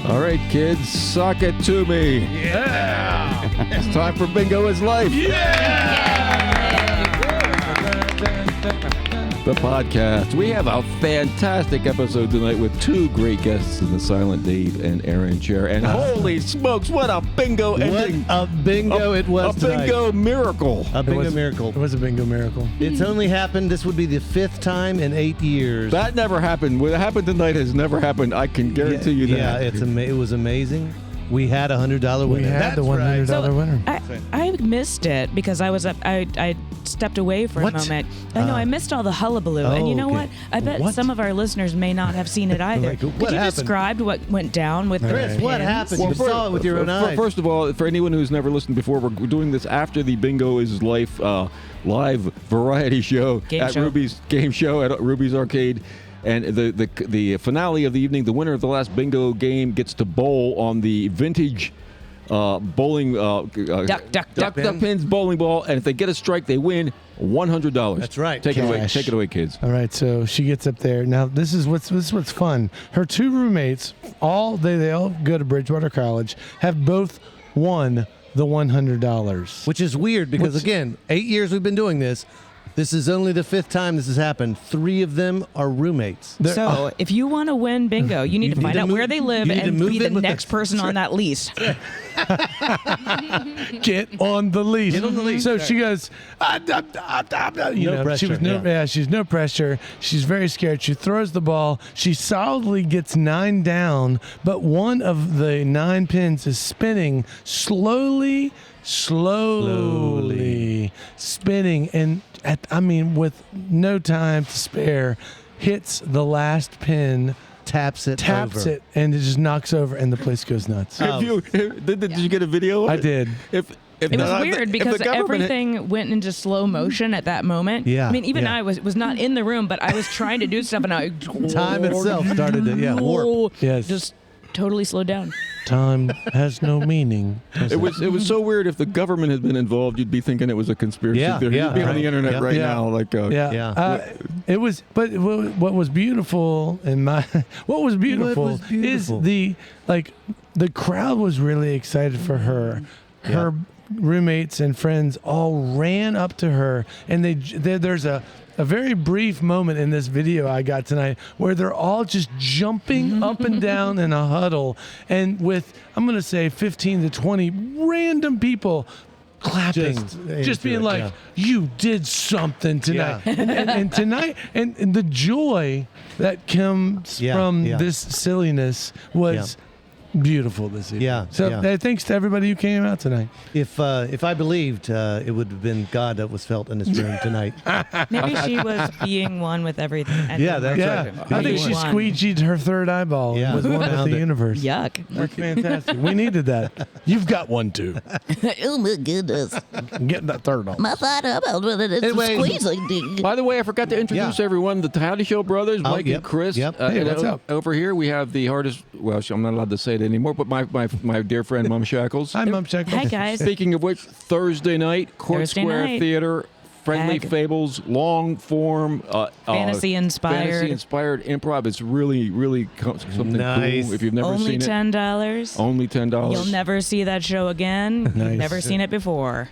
All right, kids, suck it to me. Yeah. It's time for Bingo is Life. The podcast. We have a fantastic episode tonight with two great guests in the Silent Dave and Aaron chair. And holy smokes, what a bingo ending. What a bingo it was A bingo miracle. A bingo miracle. It was a bingo miracle. It's only happened, this would be the 5th time in 8 years. That never happened. What happened tonight has never happened. I can guarantee you that. Yeah, it was amazing. We had a $100 winner. We had the $100 winner. I missed it because I was I stepped away for a moment. I know I missed all the hullabaloo, and you know what? I bet some of our listeners may not have seen it either. Like, Could you happened? describe what went down with Chris, the what pins? happened? You saw it with your own eyes. First of all, for anyone who's never listened before, we're doing this after the Bingo is Life live variety show Ruby's game show at Ruby's Arcade. And the finale of the evening, the winner of the last bingo game gets to bowl on the vintage bowling duck pins bowling ball, and if they get a strike, they win $100. That's right. Take it away, kids. All right, so she gets up there. Now this is what's fun. Her two roommates, they all go to Bridgewater College, have both won the $100. Which is weird because, again, 8 years we've been doing this. This is only the 5th time this has happened. 3 of them are roommates. So if you want to win bingo, you need to find out where they live and be the next person on that list. Get on the leash. Get on the leash. So she goes, No pressure. She's no pressure. She's very scared. She throws the ball. She solidly gets 9 down, but one of the 9 pins is spinning slowly spinning, and with no time to spare, hits the last pin, taps it, and it just knocks over, and the place goes nuts. Did you get a video of I it? did. It was weird because everything went into slow motion at that moment. Yeah. I mean, even I was not in the room, but I was trying to do stuff, and time itself started to warp. Yes. Just totally slowed down. Time has no meaning. It was so weird. If the government had been involved, you'd be thinking it was a conspiracy theory. You'd be on the internet right now, like it was. But what was beautiful is the crowd was really excited for her. Her roommates and friends all ran up to her, and there's a very brief moment in this video I got tonight where they're all just jumping up and down in a huddle, and with, I'm going to say, 15 to 20 random people clapping, just being like, you did something tonight. And tonight, and the joy that comes from this silliness was beautiful this evening. So thanks to everybody who came out tonight. If I believed, it would have been God that was felt in this room tonight. Maybe she was being one with everything. That's right. I think she squeegeed her third eyeball with one with the universe. Yuck. That's fantastic. We needed that. You've got one too. Oh my goodness. Get that third on. My thought about whether it's squeezing. By the way, I forgot to introduce everyone. The Howdy Show brothers, Mike and Chris. Hey, what's up? Over here we have the hardest. Well, I'm not allowed to say it anymore, but my dear friend Mum Shackles. Hi, Mum Shackles. Hi, guys. Speaking of which, Thursday night, Court Square Theater, Friendly Fables, long form, fantasy inspired improv. It's really, really something nice. cool. If you've never only seen it, $10. Only $10. You'll never see that show again. Nice. You've never seen it before.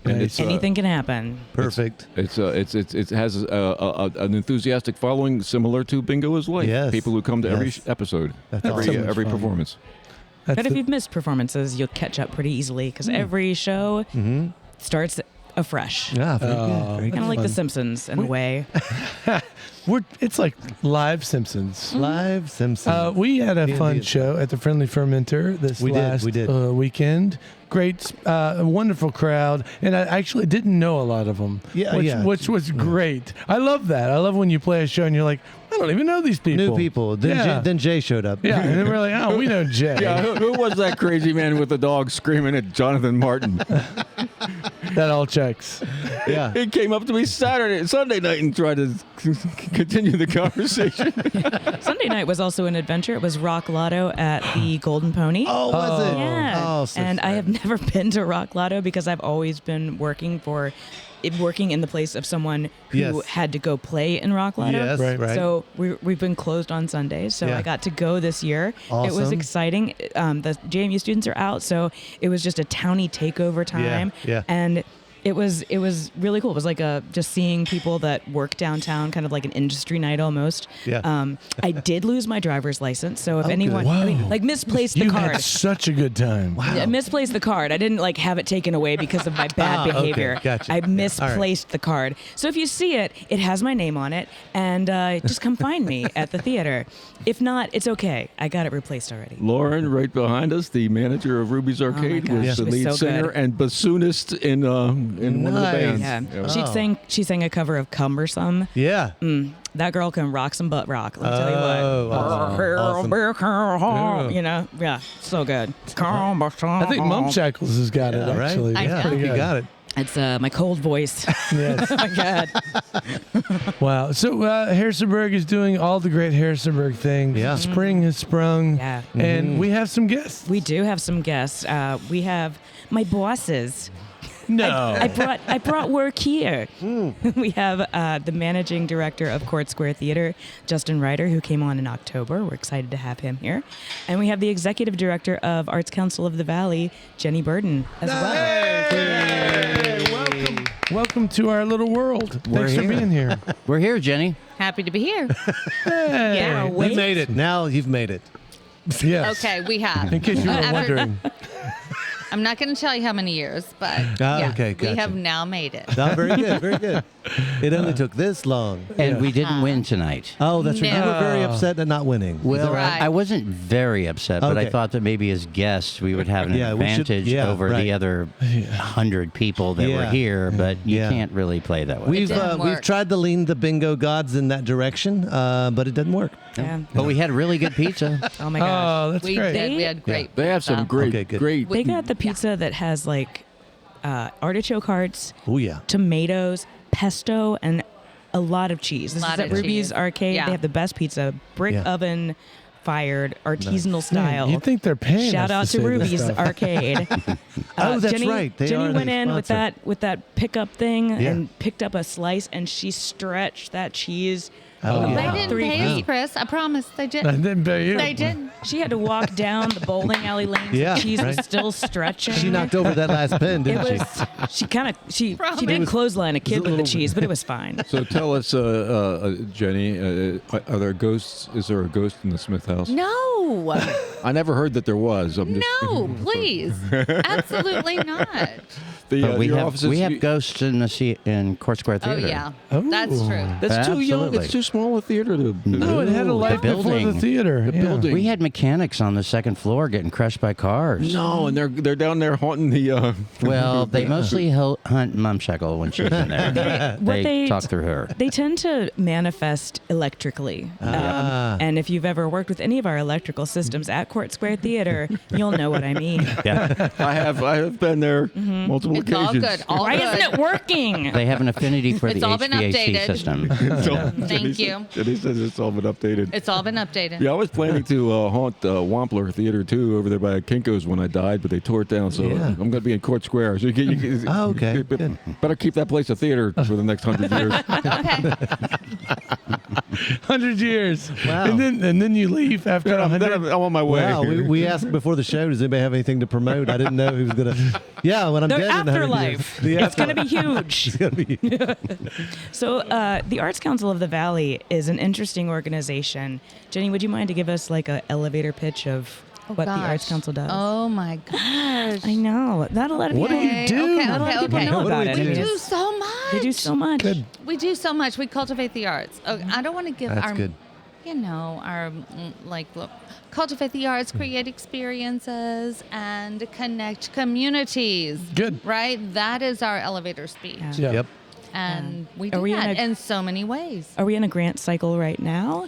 And it's, anything can happen. Perfect. It has an enthusiastic following similar to Bingo is Life. Yes. People who come to every episode, every performance. But if you've missed performances, you'll catch up pretty easily because every show starts afresh. Yeah, very good. Kind of like The Simpsons in a way. It's like live Simpsons. Live Simpsons. We had a fun show at the Friendly Fermenter this last weekend. Great, wonderful crowd, and I actually didn't know a lot of them. Which was great. I love that. I love when you play a show and you're like, I don't even know these people. New people. Then Jay showed up. Yeah, and then we're like, oh, we know Jay. Yeah, who was that crazy man with the dog screaming at Jonathan Martin? That all checks. Yeah. He came up to me Sunday night and tried to continue the conversation. Sunday night was also an adventure. It was Rock Lotto at the Golden Pony. Oh, was it? Yeah. Oh, so and I sad. have never been to Rock Lotto because I've always been working in the place of someone who Yes. had to go play in Rock Lotto. Yes, right. So we've been closed on Sundays. So Yeah. I got to go this year. It was Awesome. exciting. The JMU students are out, so it was just a townie takeover time. yeah. And it was really cool. It was like just seeing people that work downtown, kind of like an industry night almost. Yeah. I did lose my driver's license, so if good. anyone misplaced the You card. had such a good time. Wow. I misplaced the card. I didn't have it taken away because of my bad okay. behavior. Gotcha. I Yeah. misplaced the card. So if you see it, it has my name on it, and just come find me at the theater. If not, it's okay. I got it replaced already. Lauren, right behind us, the manager of Ruby's Arcade, gosh, was she the was lead so singer good. and bassoonist in one of the Nice. bands. Yeah, Oh. she sang a cover of "Cumbersome." Yeah. That girl can rock some butt rock. Let me tell you what. awesome. You know, yeah, so good. I think Mum Shackles has got it, Right? actually. I That's think pretty you good. got it. It's my cold voice. Yes. Oh my God. Wow. So Harrisonburg is doing all the great Harrisonburg things. Yeah. Spring has sprung. Yeah. And we have some guests. We do have some guests. We have my bosses. No. I brought work here. We have the managing director of Court Square Theater, Justin Reiter, who came on in October. We're excited to have him here. And we have the executive director of Arts Council of the Valley, Jenny Burden, as well. Welcome to our little world. Thanks for here. being here. We're here, Jenny. Happy to be here. Yeah, We wait. made it. Now you've made it. Yes. Okay, we have. In case you were After- wondering. I'm not going to tell you how many years, but Okay, we gotcha. have now made it. Oh, very good. Very good. It only took this long. And we didn't win tonight. Oh, that's right. You were very No. upset at not winning. Is Well, that right? right? I wasn't very upset, but I Okay. thought that maybe as guests we would have an Yeah, we should- advantage yeah, over right. the other 100 people that were Yeah. here, but you Yeah. can't really play that way. We've didn't we've work. tried to lean the bingo gods in that direction, but it didn't work. Yeah. But we had really good pizza. Oh my gosh. Oh, that's We great. did. We had great. They have some pizza. great, Okay, good. great. They got the pizza that has artichoke hearts, Oh yeah. tomatoes, pesto, and a lot of cheese. This Lot is at of Ruby's cheese. Arcade. Yeah. They have the best pizza, brick Yeah. oven fired, artisanal style. Man, you think they're paying Shout out us to say this Ruby's stuff. Arcade. Oh, that's Jenny, right. They Jenny are went the in sponsor. with that pickup thing Yeah. and picked up a slice, and she stretched that cheese. Oh, They yeah. didn't 3 pay feet. us, Chris. I promise. They I didn't. didn't pay you. They didn't. She had to walk down the bowling alley lanes. Yeah, The cheese was right. still stretching. She knocked over that last pin, It didn't she? was. She Promise. did clothesline a it kid a with the little- cheese, but it was fine. So tell us, Jenny, are there ghosts? Is there a ghost in the Smith house? No. I never heard that there was. I'm just, No, please. Absolutely not. The, But we your have offices, ghosts in Court Square Oh, Theater. yeah. Oh. That's true. That's too young. Absolutely. It's too small a theater to. No, it had a Ooh, life the before the building. theater. The yeah. building. We had mechanics on the second floor getting crushed by cars. No, and they're down there haunting the. Well, they mostly hunt Mum Shekel when she's in there. What They talk through her. They tend to manifest electrically. And if you've ever worked with any of our electrical systems at Court Square Theater, you'll know what I mean. Yeah. I have been there multiple It's all occasions. good. All Why good. isn't it working? They have an affinity for It's the all been HVAC updated. system. Thank you. Jenny says it's all been updated. It's all been updated. Yeah, I was planning to haunt Wampler Theater too over there by Kinko's when I died, but they tore it down. So Yeah. I'm going to be in Court Square. So you Oh, okay. Good. better keep that place a theater for the next 100 years. Okay. 100 years. Wow. And then you leave after I'm 100. on my way. Wow, we asked before the show, does anybody have anything to promote? I didn't know he was going to. Yeah, when I'm The dead in 100 afterlife. years. It's going to be huge. It's gonna be. So, the Arts Council of the Valley is an interesting organization. Jenny, would you mind to give us like an elevator pitch of what the Arts Gosh. Council does? Oh my gosh. I know. Not a lot of What do people. you do? Okay, Not a lot of okay, people okay. know What do about we it. do? We I mean, do it's- so much. They do so much. Good. We do so much. We cultivate the arts. I don't want to give That's our, good. look, cultivate the arts, create experiences, and connect communities. Good. Right? That is our elevator speech. Yeah. Yeah. Yep. And we Are do we in that a- in so many ways. Are we in a grant cycle right now?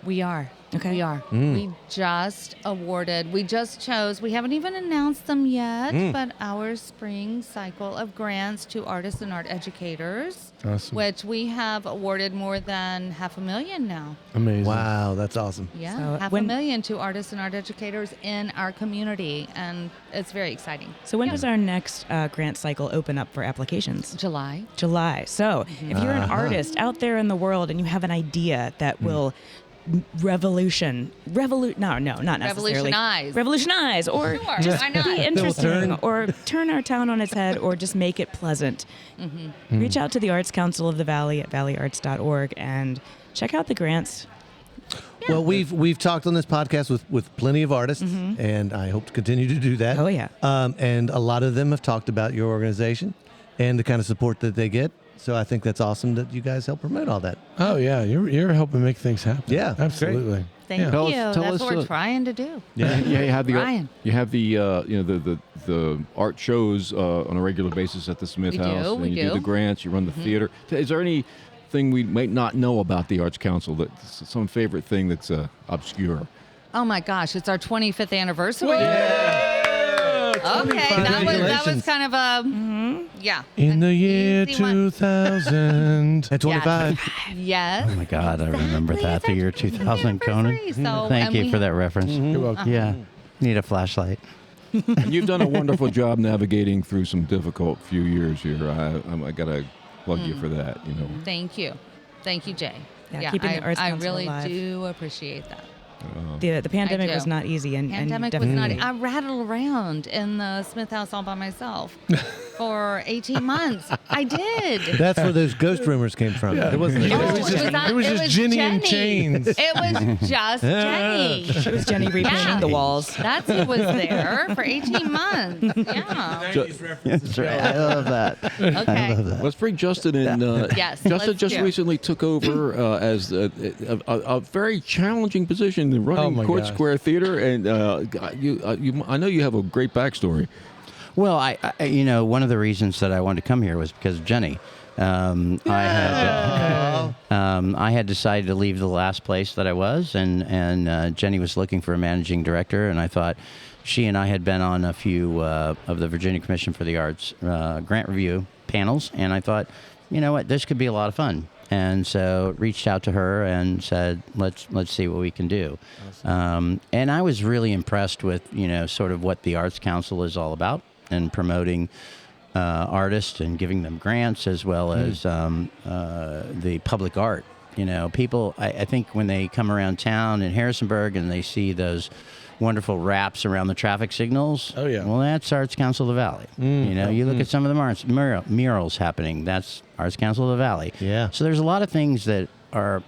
We are. Okay. We are. We just awarded, we just chose, we haven't even announced them yet, but our spring cycle of grants to artists and art educators, Awesome. which we have awarded more than $500,000 now. Amazing. Wow, that's awesome. Yeah, So $500,000 to artists and art educators in our community, and it's very exciting. So when does our next grant cycle open up for applications? July. July. So if you're an artist out there in the world and you have an idea that will not necessarily revolutionize or Sure, just why not? be interesting or turn our town on its head or just make it pleasant, reach out to the Arts Council of the Valley at valleyarts.org and check out the grants. Well, we've talked on this podcast with plenty of artists, and I hope to continue to do that. Oh, yeah. And a lot of them have talked about your organization and the kind of support that they get. So I think that's awesome that you guys help promote all that. Oh yeah, you're helping make things happen. Yeah, absolutely. Thank you. Tell That's us, what we're trying to do. Yeah, you have Ryan. the art shows on a regular basis at the Smith We do, House. we and you do do. the grants. You run the theater. Is there anything we might not know about the Arts Council? That's some favorite thing that's obscure? Oh my gosh, it's our 25th anniversary. Okay, that was kind of a In an the year easy one. 2000. At 25. Yes. Oh my God, I remember Exactly. that, the year It's our 2000, 25th Conan. anniversary, so- Thank and you we- for that reference. You're welcome. Yeah, need a flashlight. And you've done a wonderful job navigating through some difficult few years here. I gotta plug you for that. Thank you, Jay. Yeah, keeping the Arts I Council really alive. do appreciate that. The pandemic do. was not easy, and Pandemic and was not. definitely- I rattled around in the Smith House all by myself for 18 months. I did. That's where those ghost rumors came from. It wasn't. Oh, it was just Jenny in chains. It was just Jenny. It was Jenny repainting Yeah. the walls. That's who was there for 18 months. Yeah. That's right. I love that. Okay. Let's bring Justin in. Yes, Justin let's just do it. recently took over as a very challenging position in running my Court gosh. Square Theater, and I know you have a great backstory. Well, I one of the reasons that I wanted to come here was because of Jenny. I had decided to leave the last place that I was, and Jenny was looking for a managing director, and I thought she and I had been on a few of the Virginia Commission for the Arts grant review panels, and I thought, you know what, this could be a lot of fun. And so reached out to her and said, let's see what we can do. Awesome. And I was really impressed with, sort of what the Arts Council is all about and promoting artists and giving them grants as well as the public art. People, I think when they come around town in Harrisonburg and they see those wonderful wraps around the traffic signals. Oh, yeah. Well, that's Arts Council of the Valley. You look at some of the murals happening. That's Arts Council of the Valley. Yeah. So there's a lot of things that are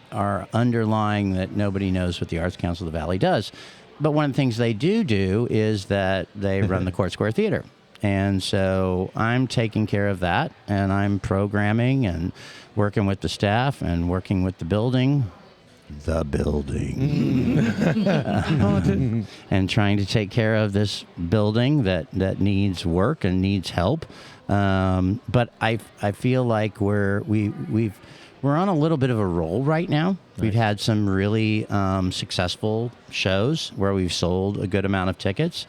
underlying that nobody knows what the Arts Council of the Valley does. But one of the things they do is that they run the Court Square Theater. And so I'm taking care of that, and I'm programming and working with the staff and working with the building. And trying to take care of this building that needs work and needs help. But I feel like we're on a little bit of a roll right now. Nice. We've had some really successful shows where we've sold a good amount of tickets.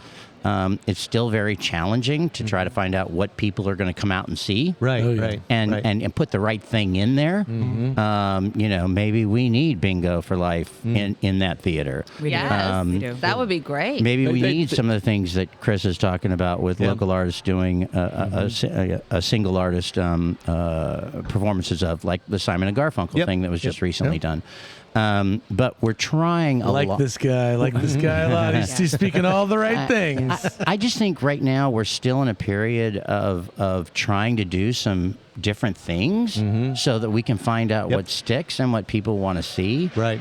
It's still very challenging to try to find out what people are going to come out and see. Right, Oh, yeah. right. And put the right thing in there. Maybe we need bingo for life in that theater. We do. Yes. We do. That would be great. Maybe we need some of the things that Chris is talking about with local artists doing a single artist performances of, like the Simon and Garfunkel thing that was just recently done. But we're trying a lot. This guy. I like this guy a lot. He's speaking all the right things. I just think right now we're still in a period of trying to do some different things so that we can find out what sticks and what people want to see. Right.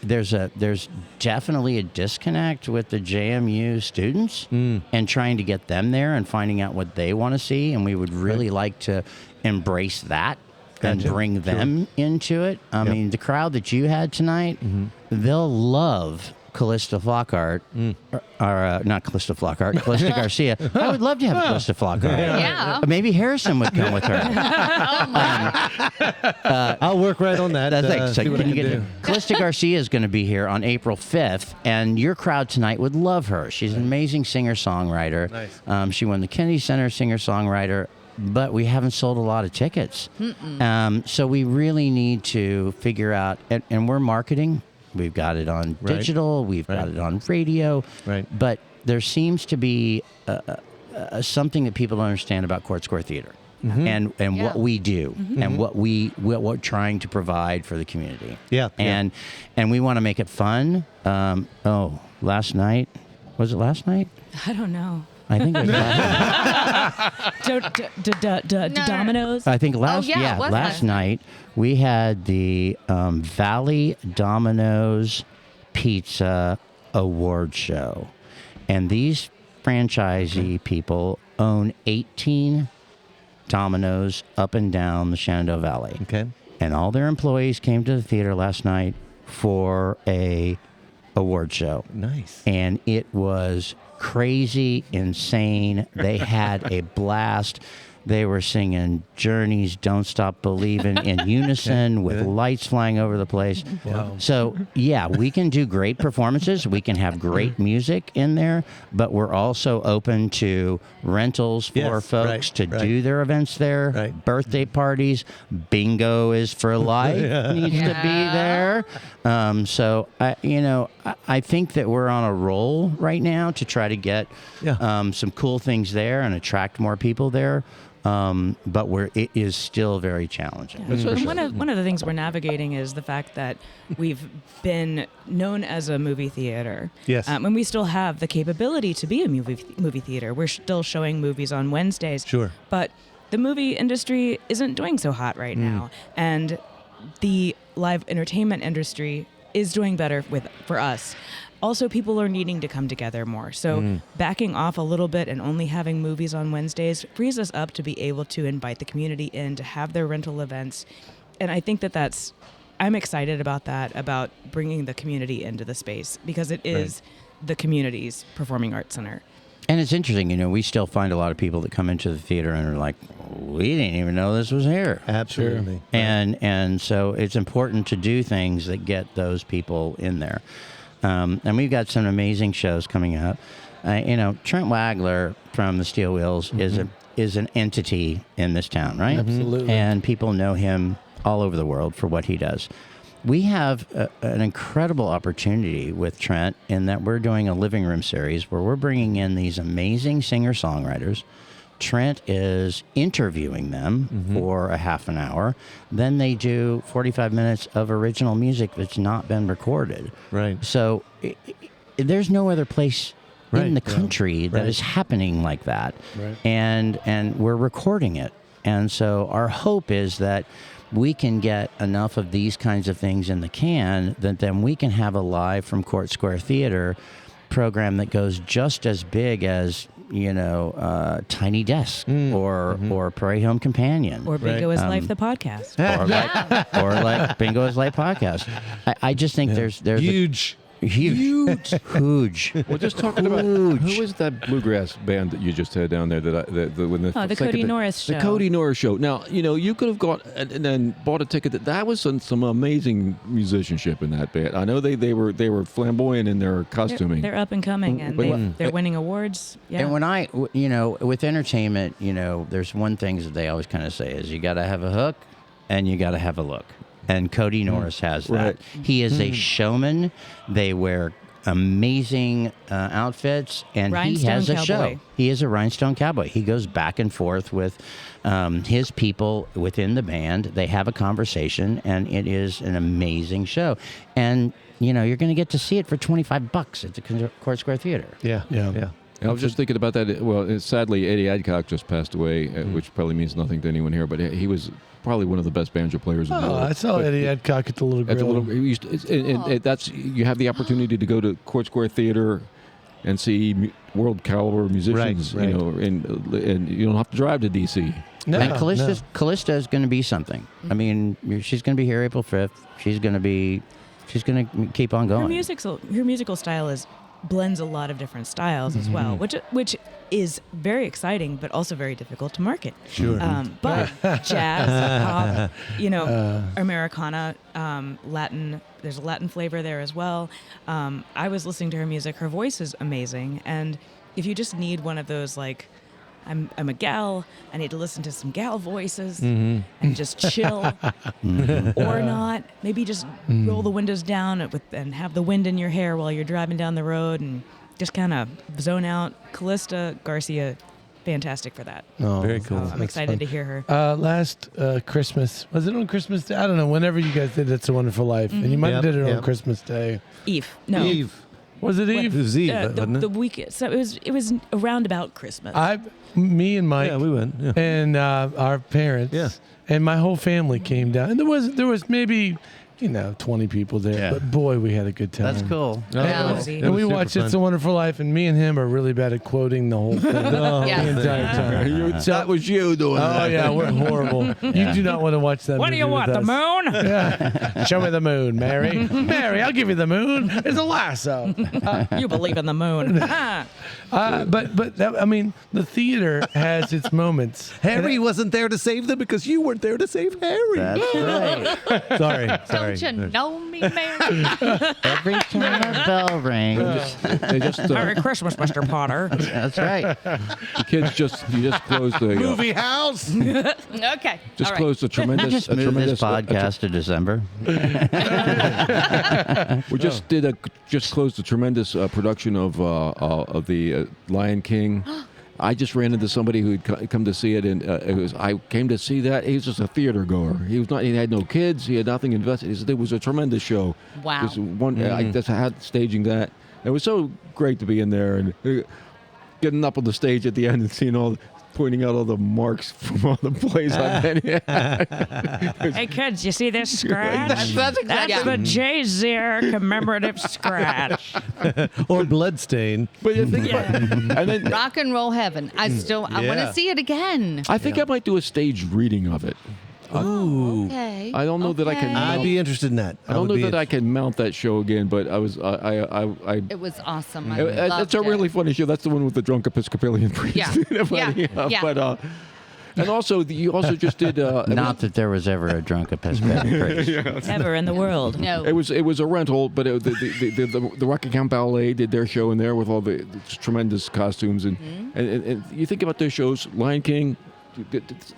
There's definitely a disconnect with the JMU students and trying to get them there and finding out what they want to see, and we would really like to embrace that. And bring them into it. I mean, the crowd that you had tonight, they'll love Callista Flockhart, or not Callista Flockhart, Callista Garcia. I would love to have Callista Flockhart. Yeah. Maybe Harrison would come with her. I'll work right on that. Thanks. See what I can do. Callista Garcia is going to be here on April 5th, and your crowd tonight would love her. She's an amazing singer-songwriter. Nice. She won the Kennedy Center singer-songwriter, but we haven't sold a lot of tickets. So we really need to figure out, and we're marketing. We've got it on digital. We've got it on radio. Right. But there seems to be something that people don't understand about Court Square Theater. And what we do and what we're trying to provide for the community. And we want to make it fun. Last night, was it last night? I don't know. I think it was last night. Domino's. I think last night we had the Valley Domino's Pizza Award Show, and these franchisee people own 18 Domino's up and down the Shenandoah Valley. Okay. And all their employees came to the theater last night for a award show. Nice. And it was crazy, insane. They had a blast. They were singing Journey's Don't Stop Believin' in unison with lights flying over the place. Wow. So, yeah, we can do great performances. We can have great music in there, but we're also open to rentals for folks to do their events there, birthday parties. Bingo is for life, needs to be there. So, I think that we're on a roll right now to try to get some cool things there and attract more people there. But it is still very challenging. And one of the things we're navigating is the fact that we've been known as a movie theater. Yes. And we still have the capability to be a movie theater. We're still showing movies on Wednesdays. Sure. But the movie industry isn't doing so hot right now. And the live entertainment industry is doing better for us. Also, people are needing to come together more. So backing off a little bit and only having movies on Wednesdays frees us up to be able to invite the community in to have their rental events. And I think I'm excited about that, about bringing the community into the space, because it is the community's performing arts center. And it's interesting, we still find a lot of people that come into the theater and are like, we didn't even know this was here. Absolutely. And so it's important to do things that get those people in there. And we've got some amazing shows coming up. Trent Wagler from the Steel Wheels is an entity in this town, right? Absolutely. And people know him all over the world for what he does. We have an incredible opportunity with Trent in that we're doing a living room series where we're bringing in these amazing singer-songwriters. Trent is interviewing them for a half an hour. Then they do 45 minutes of original music that's not been recorded. Right. So there's no other place in the country that is happening like that. Right. And we're recording it. And so our hope is that we can get enough of these kinds of things in the can that then we can have a live from Court Square Theater program that goes just as big as Tiny Desk or Prairie Home Companion. Or Bingo is Life, the podcast. or like Bingo is Life podcast. I just think there's huge. Huge. Well, just talking about who was that bluegrass band that you just had down there? The Cody Norris show. The Cody Norris show. Now, you could have got and then bought a ticket. That was some amazing musicianship in that band. I know they were flamboyant in their costuming. They're up and coming, and they're winning awards. Yeah. And when with entertainment, there's one thing that they always kind of say is you got to have a hook and you got to have a look. And Cody Norris has that. Right. He is a showman. They wear amazing outfits, and he has a show. He is a rhinestone cowboy. He goes back and forth with his people within the band. They have a conversation, and it is an amazing show. And you're going to get to see it for $25 at the Court Square Theater. Yeah. I was just thinking about that. Well, sadly, Eddie Adcock just passed away, which probably means nothing to anyone here, but he was probably one of the best banjo players in the world. I saw Eddie Adcock at the Little Grill. That's you have the opportunity to go to Court Square Theater and see world caliber musicians, Right. And you don't have to drive to DC. No, And Callista is going to be something. I mean, she's going to be here April 5th. She's going to be she's going to keep on going. Her musical style blends a lot of different styles as well, which is very exciting, but also very difficult to market. Sure. But jazz, pop, Americana, Latin. There's a Latin flavor there as well. I was listening to her music. Her voice is amazing, and if you just need one of those like, I'm a gal, I need to listen to some gal voices and just chill, or not. Maybe just roll the windows down and have the wind in your hair while you're driving down the road and just kind of zone out. Callista Garcia, fantastic for that. Oh, very cool. I'm That's excited fun. to hear her. Last Christmas, was it on Christmas Day? I don't know. Whenever you guys did It's a Wonderful Life, and you might have did it on Christmas Day. Eve. No. Eve. Was it Eve? It was Eve, wasn't it? The week. So it was around about Christmas. Me and Mike Yeah, we went. Yeah. and our parents Yeah. and my whole family came down. And there was maybe 20 people there. Yeah. But boy, we had a good time. That's cool. Yeah. It And was we super watched fun. It's a Wonderful Life, and me and him are really bad at quoting the whole thing Yeah. the entire time. That was you doing Oh that. yeah, we're horrible. You do not want to watch that. what do you movie want? with The us. moon? Yeah. Show me the moon, Mary. Mary, I'll give you the moon. It's a lasso. You believe in the moon? But the theater has its moments. Harry wasn't there to save them because you weren't there to save Harry. That's right. Sorry. Don't you know me, Mary? Every time a bell rings. They just, Merry Christmas, Mr. Potter. That's right. the kids you just closed the Movie house. Okay. just All right. closed a tremendous Just move this podcast to December. we just closed a tremendous production of the Lion King. I just ran into somebody who had come to see it, and I came to see that. He was just a theater goer. He had no kids. He had nothing invested. He said it was a tremendous show. Wow. Just I just had staging that. It was so great to be in there and getting up on the stage at the end and seeing pointing out all the marks from all the plays I've been in. Hey kids, you see this scratch? That's exactly. the J. Zier commemorative scratch. Or Bloodstain. But you think about it. And then Rock and roll heaven. I want Yeah. to see it again. I think I might do a staged reading of it. Ooh. Okay. I don't know that I can. I'd be interested in that. I don't know that I can mount that show again, but I was It was awesome. I loved it's a really funny show. That's the one with the drunk Episcopalian priest. Yeah. Yeah. And also you also just did Not that there was ever a drunk Episcopalian priest. Ever in the world. No. it was a rental, but the Rocky Count Ballet did their show in there with all the tremendous costumes and you think about those shows, Lion King.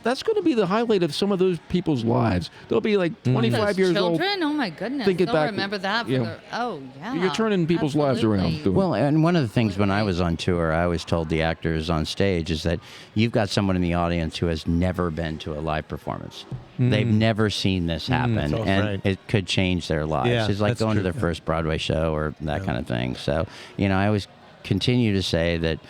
That's going to be the highlight of some of those people's lives. They'll be like 25 Those years children? Oh my goodness. Think it They'll back- remember that. yeah. Yeah. You're turning people's lives around. Absolutely. doing- Well, and one of the things when I was on tour, I always told the actors on stage is that you've got someone in the audience who has never been to a live performance. They've never seen this happen, so and right. it could change their lives. Yeah, It's like that's going to true. their first Broadway show or that kind of thing. So, I always continue to say that,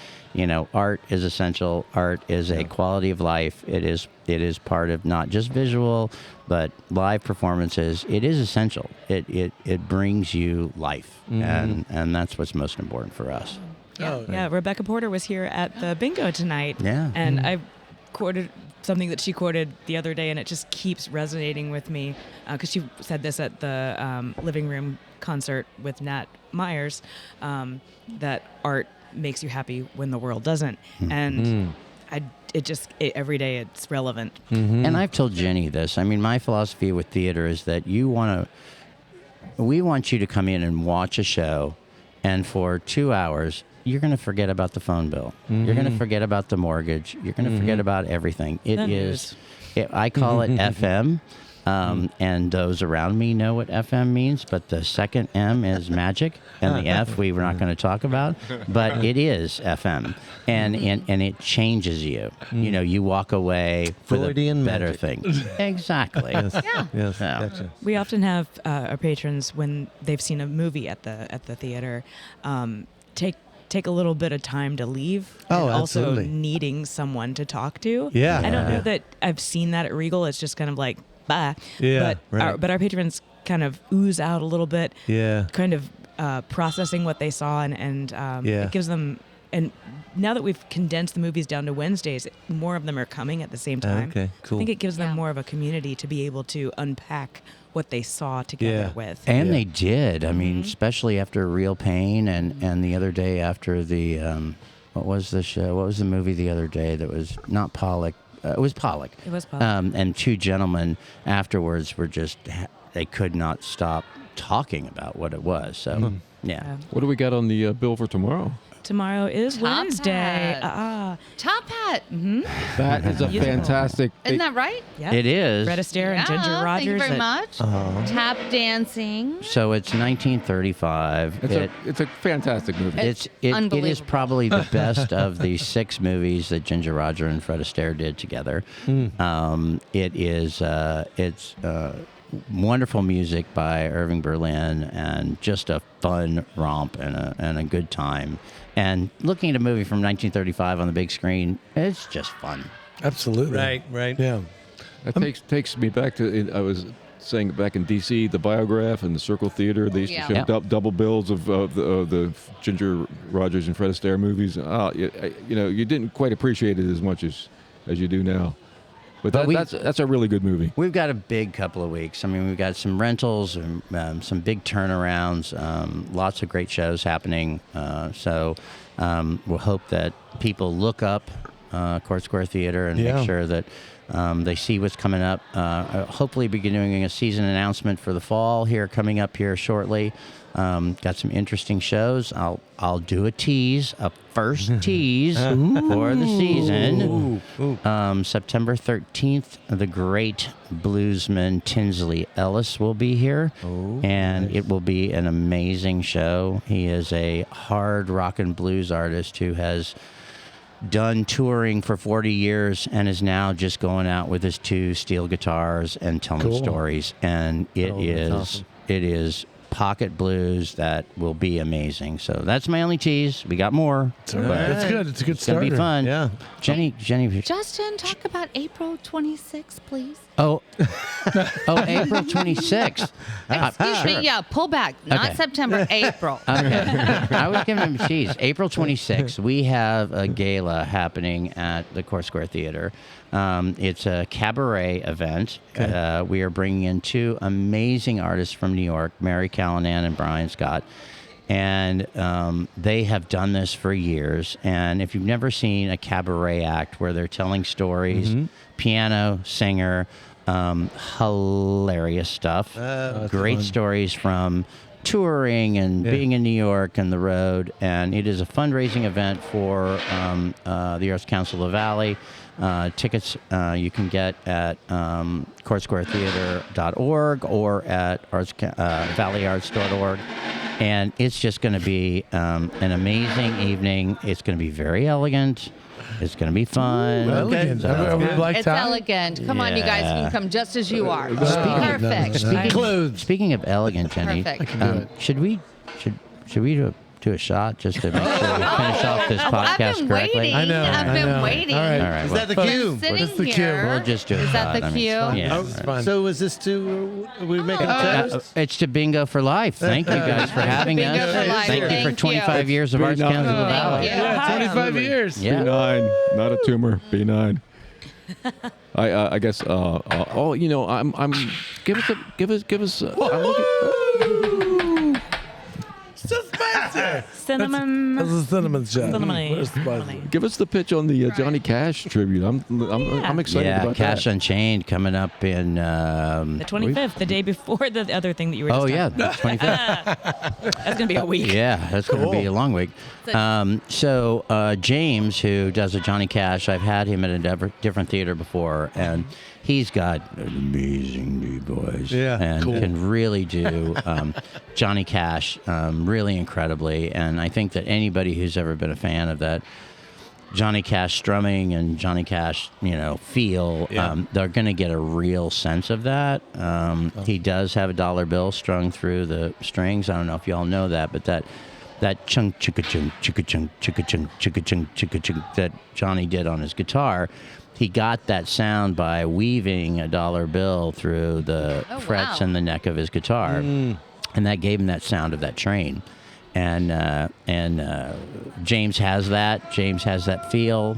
art is essential. Art is a quality of life. It is part of not just visual, but live performances. It is essential. It brings you life, and that's what's most important for us. Yeah, Rebecca Porter was here at the bingo tonight. Yeah. And I quoted something that she quoted the other day, and it just keeps resonating with me because she said this at the living room concert with Nat Myers, that art makes you happy when the world doesn't. And every day it's relevant. And I've told Jenny this. I mean, my philosophy with theater is that we want you to come in and watch a show, and for 2 hours, you're going to forget about the phone bill. You're going to forget about the mortgage. You're going to forget about everything. It The is, I call it FM. And those around me know what FM means, but the second M is magic, and the F we were not going to talk about, but it is FM, and it changes you. You walk away with a Freudian better magic. thing. Exactly. Yes. Yeah. Yes. Yeah. Gotcha. We often have our patrons, when they've seen a movie at the theater, take a little bit of time to leave. Oh, and also absolutely. needing someone to talk to. Yeah. I don't Yeah. know that I've seen that at Regal. It's just kind of like, bye. Yeah, But right. our patrons kind of ooze out a little bit, Yeah. kind of processing what they saw, and Yeah. it gives them and now that we've condensed the movies down to Wednesdays, more of them are coming at the same time. Okay, cool. I think it gives them more of a community to be able to unpack what they saw together with. And they did. I mean, especially after Real Pain and the other day after the, what was the show? What was the movie the other day that was not Pollock? It was Pollock. It was Pollock. And two gentlemen afterwards were just, they could not stop talking about what it was. So, yeah. What do we got on the bill for tomorrow? Tomorrow is Top Wednesday. Hat. Top Hat. That is a fantastic. Isn't that right? Yeah. It is. Fred Astaire and Ginger Rogers. Thank you very at- much. Tap dancing. So it's 1935. It's a fantastic movie. It is Unbelievable. probably the best of the 6 movies that Ginger Rogers and Fred Astaire did together. It's wonderful music by Irving Berlin and just a fun romp and a good time. And looking at a movie from 1935 on the big screen, it's just fun. Absolutely. Right. Yeah. That takes me back to, I was saying back in D.C., the Biograph and the Circle Theater. They used to show Yep. double bills of the Ginger Rogers and Fred Astaire movies. You didn't quite appreciate it as much as you do now. But that's a really good movie. We've got a big couple of weeks. I mean, we've got some rentals and some big turnarounds, lots of great shows happening. So we'll hope that people look up Court Square Theater and make sure that they see what's coming up. Hopefully be doing a season announcement for the fall coming up here shortly. Got some interesting shows. I'll do a first tease for the season. September 13th, the great bluesman Tinsley Ellis will be here, and it will be an amazing show. He is a hard rock and blues artist who has done touring for 40 years and is now just going out with his 2 steel guitars and telling stories. And it is pocket blues that will be amazing. So that's my only tease. We got more. It's good. It's a good It's gonna starter. be fun. Yeah. Jenny. Justin, talk about April 26th, please. April 26th. Excuse me. Yeah, pull back. Not Okay. September, April. Okay. I was giving him cheese. April 26th, we have a gala happening at the Court Square Theater. It's a cabaret event. We are bringing in 2 amazing artists from New York, Mary Callanan and Brian Scott. And they have done this for years. And if you've never seen a cabaret act where they're telling stories, piano, singer, hilarious stuff, great stories from touring and being in New York and the road. And it is a fundraising event for the Arts Council of the Valley. Tickets you can get at courtsquaretheater.org or at valleyarts.org. And it's just going to be an amazing evening. It's going to be very elegant. It's going to be fun. Elegant. So- Everybody black It's tie? elegant. Come on, you guys can come just as you are. Perfect. Speaking of elegant, Jenny, Perfect. should we do a shot just to make sure we finish off this I've podcast been correctly? waiting. I know. I've been waiting. All right. All right. Is well, that the cue? Sitting What's the cue? here. We'll just do a Is that shot. the I mean, cue? it's fine. Yeah. It's fine. So is this are we making a toast? It's to Bingo for Life. Thank you guys for having Bingo us. for Life. Thank you for Thank you. 25 years of Arts Thank Council of the you. Valley. Thank you. Yeah, 25 years. Yeah. B9, not a tumor. B9. I guess. I'm. Give us. I'm looking, Cinnamon. That's the cinnamon shot. Cinnamon. Where's the buzzer? give us the pitch on the Johnny Cash tribute. I'm excited Yeah, about Cash that. Unchained coming up in The 25th, the day before the other thing that you were just Oh talking yeah, about. the 25th. That's going to be a week. Yeah, that's going to be a long week. So James, who does a Johnny Cash, I've had him at a different theater before, and he's got an amazing deep voice. Yeah, and cool. can really do Johnny Cash really incredibly. And I think that anybody who's ever been a fan of that Johnny Cash strumming and Johnny Cash, feel, they're going to get a real sense of that. He does have a dollar bill strung through the strings. I don't know if you all know that, but that chunk, chicka chunk, chicka chunk, chicka chunk, chicka chunk, chicka chunk that Johnny did on his guitar, he got that sound by weaving a dollar bill through the frets wow. and the neck of his guitar. And that gave him that sound of that train. and James has that. James has that feel.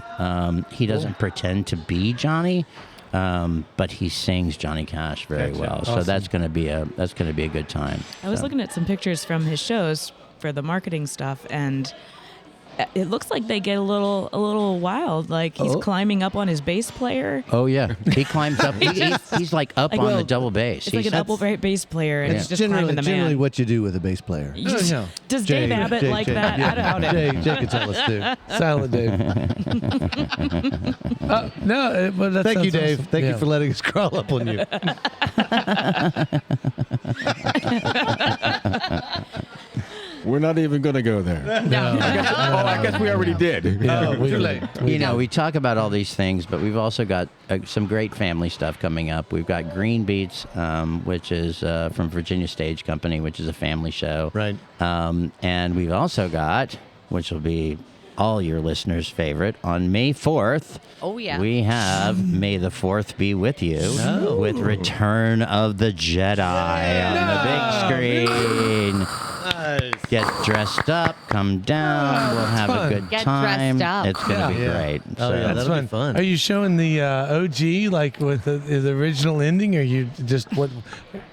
He doesn't pretend to be Johnny, but he sings Johnny Cash very well. Awesome. So that's going to be a good time. I was looking at some pictures from his shows for the marketing stuff, and it looks like they get a little wild. Like he's climbing up on his bass player. Oh yeah, he climbs up. He's like up on the double bass. It's like an double bass player, and it's just climbing the man. Generally, what you do with a bass player. Does Dave Abbott like that? Yeah. I doubt it. Jay can tell us too. Silent Dave. No, but that Thank you, sounds Dave. awesome. Thank you for letting us crawl up on you. We're not even going to go there. No. I guess we already did. Too late. We talk about all these things, but we've also got some great family stuff coming up. We've got Green Beats, which is from Virginia Stage Company, which is a family show. Right. And we've also got, which will be all your listeners' favorite, on May 4th. Oh, yeah. We have May the 4th Be With You with Return of the Jedi on the big screen. Nice. Get dressed up, come down, we'll have a good Get time. dressed up. It's going to be great. Oh, yeah, That's that'll be fun. Are you showing the OG like with the original ending, or you just what?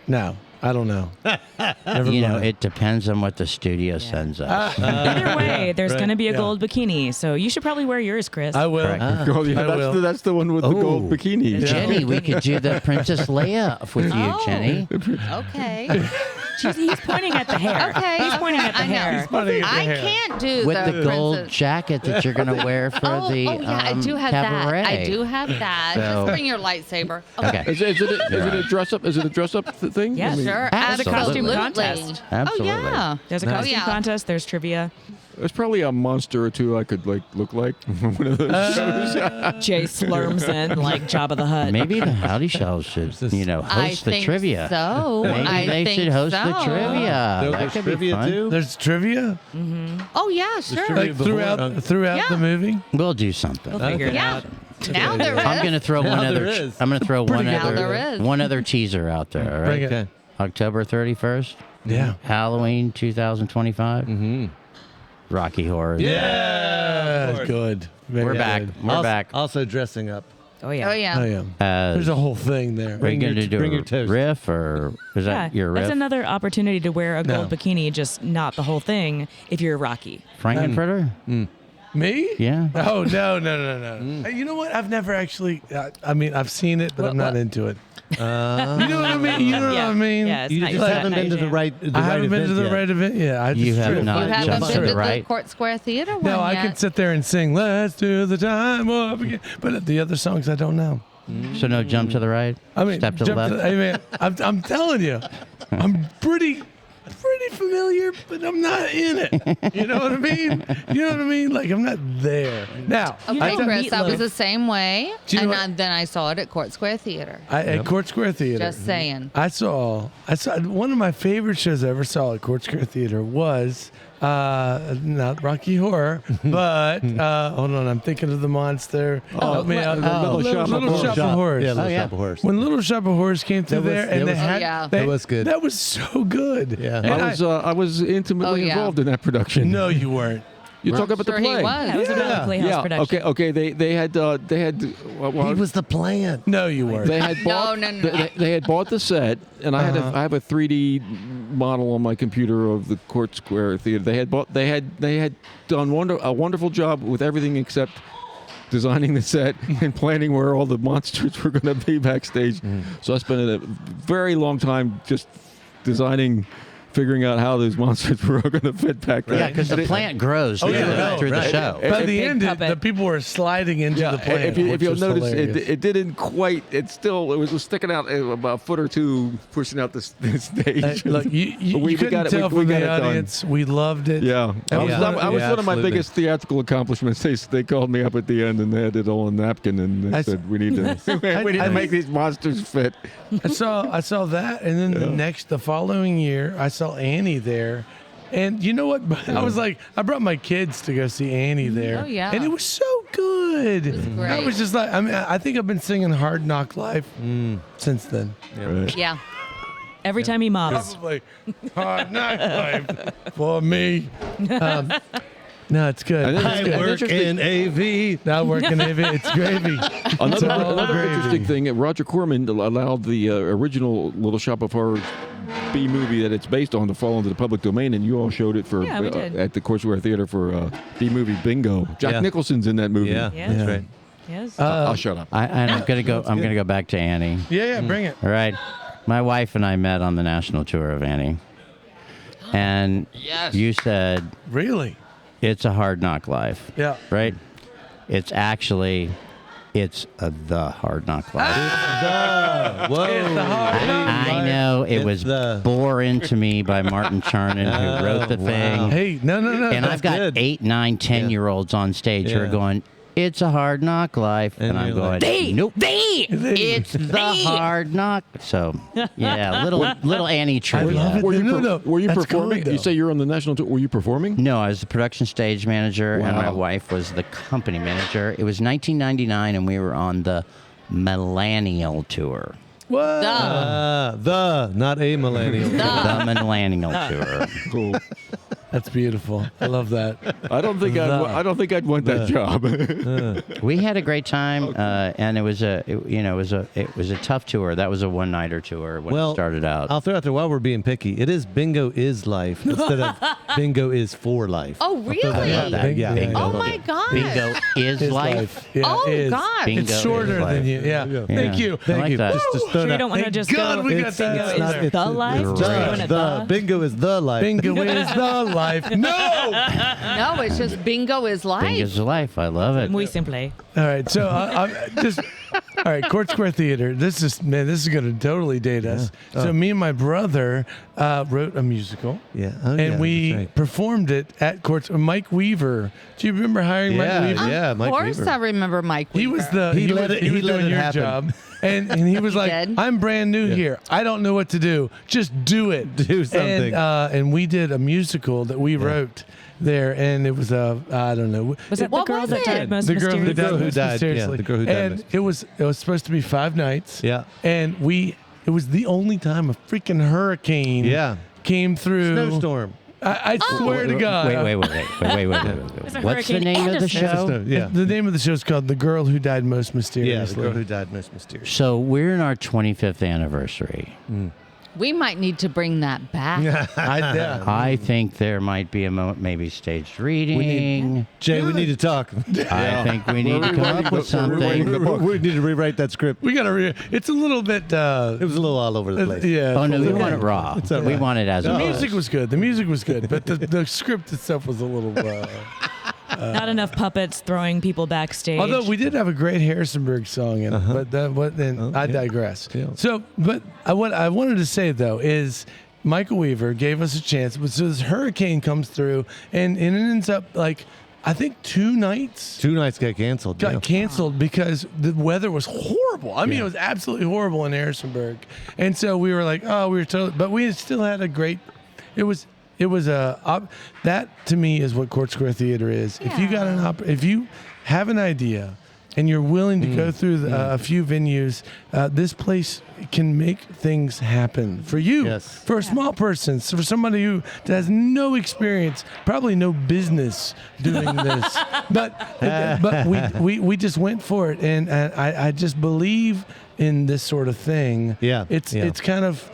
No, I don't know. Never mind. It depends on what the studio sends us. Either way, there's going to be a gold bikini, so you should probably wear yours, Chris. I will. Oh, yeah, that's the one with the gold bikini. Jenny, we could do the Princess Leia with you, Jenny. Okay. He's pointing at the hair. Okay. He's pointing at the I know. hair. He's pointing at the I hair. can't do With the gold princess. jacket that you're going to wear for the yeah, I do have cabaret. that. I do have that. So- Just bring your lightsaber. Okay. Is it a dress up? Is it a dress up thing? Yeah, Sure. There's a costume Absolutely. Absolutely. Oh, yeah. There's a Nice. costume Oh, yeah. contest. There's trivia. There's probably a monster or two I could look like from one of those shows. Jay slurms in like Jabba the Hutt. Maybe the Howdy Shells should, I host the think trivia. So. Maybe I they think should host the so. trivia. There's That could be trivia fun. too. There's trivia Oh, yeah, sure. trivia. like throughout Yeah. the movie. We'll do something. We'll figure it Yeah. out. Now there is. I'm going to throw Now one there other. is. I'm going to throw one good. Now other. there is. One other teaser out there. All right. Bring it. Okay. October 31st, Yeah. Halloween 2025. Mm-hmm. Rocky Horror. Yeah. Good. Very We're back. good. We're back. Also dressing up. Oh yeah. Oh, yeah. Oh yeah. Uh, There's a whole thing there. Are you going to do bring a your toast. riff, or is Yeah, that your riff? that's another opportunity to wear a gold No. bikini, just not the whole thing. If you're Rocky, Frankenfurter? Me? Yeah. Oh no. You know what? I've never actually. I mean, I've seen it, but I'm not into it. You know what I mean? You know what I mean? Yeah, it's You not just your haven't been to the jam. right. I haven't been to the right event yet. I You just have tripped. not. You haven't Just been to to the right. the Court Square Theater one No, I yet. can sit there and sing "Let's Do the Time Up Again," but the other songs I don't know. So no jump to the right? I mean, Step to the left? I mean, I'm telling you, I'm pretty familiar, but I'm not in it. You know what I mean? You know what I mean? Like I'm not there. Now, You Okay, know Chris, I was Meatloaf. the same way, Do you know and what- then I saw it at Court Square Theater. at Court Square Theater. Just saying. I saw one of my favorite shows I ever saw at Court Square Theater was not Rocky Horror, but hold on, I'm thinking of the monster. Help me out. Little Shop of Little Horrors. Shop of Horrors. Yeah, Little yeah. Shop of Horrors. When Little Shop of Horrors came through That was- there, and that they was- had Oh, yeah. they- That was good. That was so good. Yeah. And I was intimately Oh, yeah. involved in that production. no, you weren't. You're talking about Sure the he play. was. Yeah, it was another Playhouse Yeah. production. Okay. They had. Well, He was the plan. No, you weren't. They had bought. No. They had bought the set, and I have a 3D model on my computer of the Court Square Theater. They had done a wonderful job with everything except designing the set and planning where all the monsters were going to be backstage. So I spent a very long time just figuring out how those monsters were going to fit back there. Yeah, because the plant grows through, yeah, through the right. show. By the big end, puppet. the people were sliding into the plant. if you'll which was notice, hilarious. it didn't quite. It was sticking out about a foot or two, pushing out the stage. Look, you We couldn't got it- tell we from got the it done. audience. We loved it. Yeah, That I was, was I was yeah, one of my absolutely. biggest theatrical accomplishments. They called me up at the end and they had it all on a napkin and they I said, "We need to, we need I to make think- these monsters fit." I saw that, and then the following year, I saw Annie there. And you know what? I was like, I brought my kids to go see Annie there. Oh, yeah. And it was so good. was I great. was just like, I mean, I think I've been singing Hard Knock Life since then. Yeah. Every time he mops. Probably hard knock life for me. No, it's good. And then It's it's good. Work in AV. Not working AV. It's gravy. Another gravy. interesting thing, Roger Corman allowed the original Little Shop of Horrors B movie that it's based on to fall into the public domain, and you all showed it for Yeah, we did. at the Courseware Theater for B movie Bingo. Jack Nicholson's in that movie. Yeah, Yeah. that's right. Yes. I'll shut up. I'm gonna go back to Annie. Yeah, bring it. All right. My wife and I met on the national tour of Annie. And you said Really? it's a hard knock life. Yeah. Right? It's actually the hard knock life. Whoa. It's the hard knock I know it It's was the- bore into me by Martin Chernin, who wrote the thing. Hey, no. And that's I've got good. 8, 9, 10-year-olds on stage who are Yeah. going, it's a hard knock life. And And I'm you're going, like, nope. It's the hard knock. So, yeah, little Annie trivia. love it. Were you, No. were you That's performing? good, You though. say you're on the national tour. Were you performing? No, I was the production stage manager, and my Wow. wife was the company manager. It was 1999, and we were on the Millennial Tour. What? Not a millennial. The Millennial Tour. Cool. That's beautiful. I love that. I don't think I'd want that job. We had a great time, and it was a tough tour. That was a one-nighter tour when it started out. I'll throw out there while we're being picky. It is Bingo is life instead of Bingo is for life. Oh, really? Yeah. Bingo. Oh, my gosh. Bingo is His life. Yeah, Oh, is. gosh. Bingo It's shorter is life. than you. Yeah. Thank you. I like that. Just Woo! throw Sure, you that- don't want to Thank just God go. we got It's that bingo out is there. the life. Right. Just doing it The Bingo is the life. Bingo is the life. No. No, it's just bingo is life. Bingo is life. I love it. Muy simple. All right. So I'm just. All right, Court Square Theater. This is going to totally date us. So me and my brother wrote a musical. Yeah. Oh, And yeah, we that's right. performed it at Court. Mike Weaver. Do you remember hiring Mike Weaver? Yeah, Mike Of course, Weaver. I remember Mike. He was Weaver. the He he let was, it- he he was let doing it your happen. job, and he was like, did? "I'm brand new here. I don't know what to do. Just do it. Do something." And we did a musical that we wrote there, and it was I don't know. Was that the What girl was that it? died most The girl who mysteriously? died. girl who most died, yeah, mysteriously. the girl who died And most- it was supposed to be 5 nights. Yeah. And it was the only time a freaking hurricane. Yeah. Came through. Snowstorm. I swear to God. Wait. was a What's the hurricane name and of a the show? Snow- Yeah. The name of the show is called "The Girl Who Died Most Yeah, the Mysteriously." girl who died most mysterious. So we're in our 25th anniversary. We might need to bring that back. Yeah. I think there might be a moment, maybe staged reading. Jay, we need to talk. I think we need to come up with something. We need to rewrite that script. We gotta. It's a little bit. It was a little all over the place. Yeah. Oh no, we Okay. want it raw. all We right. want it as The it music was. was good. The music was good, but the script itself was a little. Not enough puppets throwing people backstage. Although we did have a great Harrisonburg song in it, but then I digress. Yeah. So, but what I wanted to say though is Michael Weaver gave us a chance. So this hurricane comes through, and it ends up like I think 2 nights. 2 nights got canceled. Got yeah. canceled because the weather was horrible. I mean, it was absolutely horrible in Harrisonburg, and so we were like, oh, we were totally, but we still had a great. It was that to me is what Court Square Theater is. If you got if you have an idea and you're willing to go through a few venues, this place can make things happen for you. Yes. For a small person, so for somebody who has no experience, probably no business doing this, but we just went for it, and I just believe in this sort of thing. Yeah. It's kind of.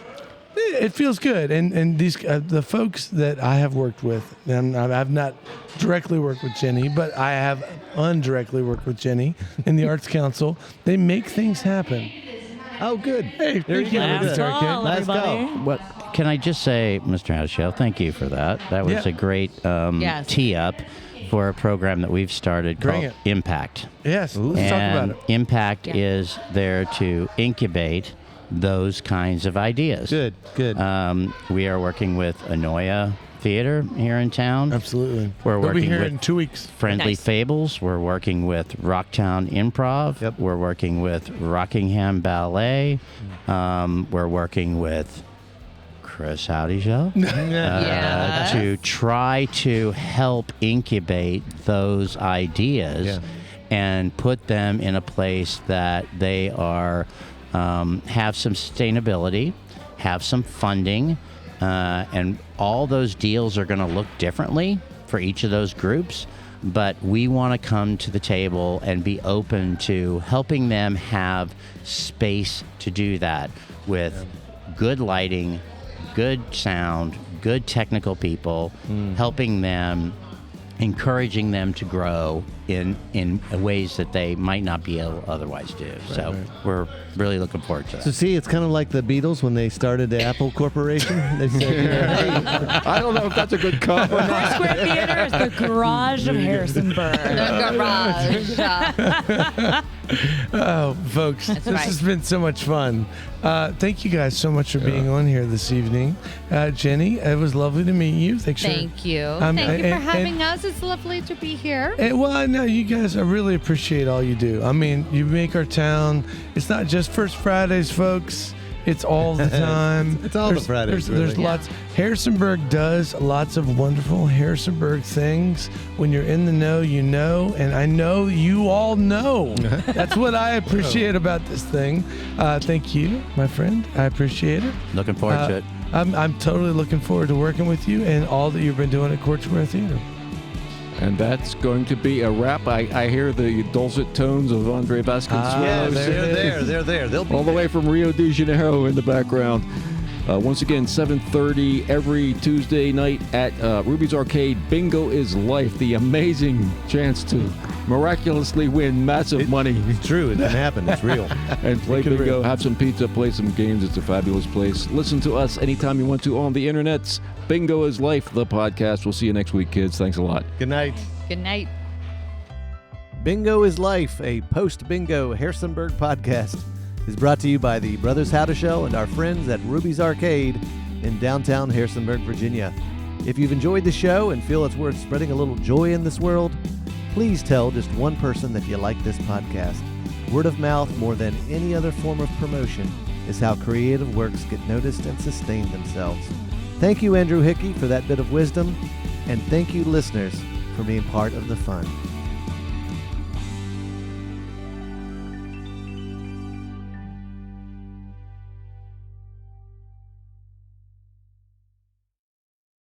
It feels good, and these the folks that I have worked with, and I've not directly worked with Jenny, but I have indirectly worked with Jenny in the Arts Council. They make things happen. Oh, good. Hey, There thank you you, go. Last Mr. call, Arcade. Let's go. everybody. What can I just say, Mr. Hadashell? Thank you for that. That was Yeah. a great Yes. tee up for a program that we've started Bring called it. Impact. Yes, let's talk And about it. Impact is there to incubate those kinds of ideas. Good. We are working with Anoia Theater here in town. Absolutely. We're We'll be working here with in 2 weeks. Friendly Nice. Fables. We're working with Rocktown Improv. Yep. We're working with Rockingham Ballet. We're working with Chris Howdy Show Yes. to try to help incubate those ideas Yeah. and put them in a place that they are have some sustainability have some funding, and all those deals are going to look differently for each of those groups. But we want to come to the table and be open to helping them have space to do that with good lighting, good sound, good technical people, helping them, encouraging them to grow in ways that they might not be able to otherwise do. So we're really looking forward to that. So see, it's kind of like the Beatles when they started the Apple Corporation. They said, hey, I don't know if that's a good comp or not. Square Theater is the garage of Harrisonburg. The garage. Oh, folks, this has been so much fun. Thank you guys so much for being on here this evening. Jenny, it was lovely to meet you. Thank you. Thank you for having us. It's lovely to be here. Well, no, you guys, I really appreciate all you do. I mean, you make our town. It's not just First Fridays, folks. It's all the time. It's all the Fridays. There's lots. Harrisonburg does lots of wonderful Harrisonburg things. When you're in the know, you know, and I know you all know. That's what I appreciate about this thing. Thank you, my friend. I appreciate it. Looking forward to it. I'm totally looking forward to working with you and all that you've been doing at Court Square Theater. And that's going to be a wrap. I hear the dulcet tones of Andre Vasconcelos. Yeah, they're there. They'll be all the way from Rio de Janeiro in the background. Once again, 7:30 every Tuesday night at Ruby's Arcade. Bingo is life. The amazing chance to miraculously win massive money. It's true. It didn't happen. It's real. And play bingo, have some pizza, play some games. It's a fabulous place. Listen to us anytime you want to on the internets. Bingo is life, the podcast. We'll see you next week, kids. Thanks a lot. Good night. Good night. Bingo is Life, a post-bingo Harrisonburg podcast, is brought to you by the Brothers How to Show and our friends at Ruby's Arcade in downtown Harrisonburg, Virginia. If you've enjoyed the show and feel it's worth spreading a little joy in this world, please tell just one person that you like this podcast. Word of mouth, more than any other form of promotion, is how creative works get noticed and sustain themselves. Thank you, Andrew Hickey, for that bit of wisdom, and thank you, listeners, for being part of the fun.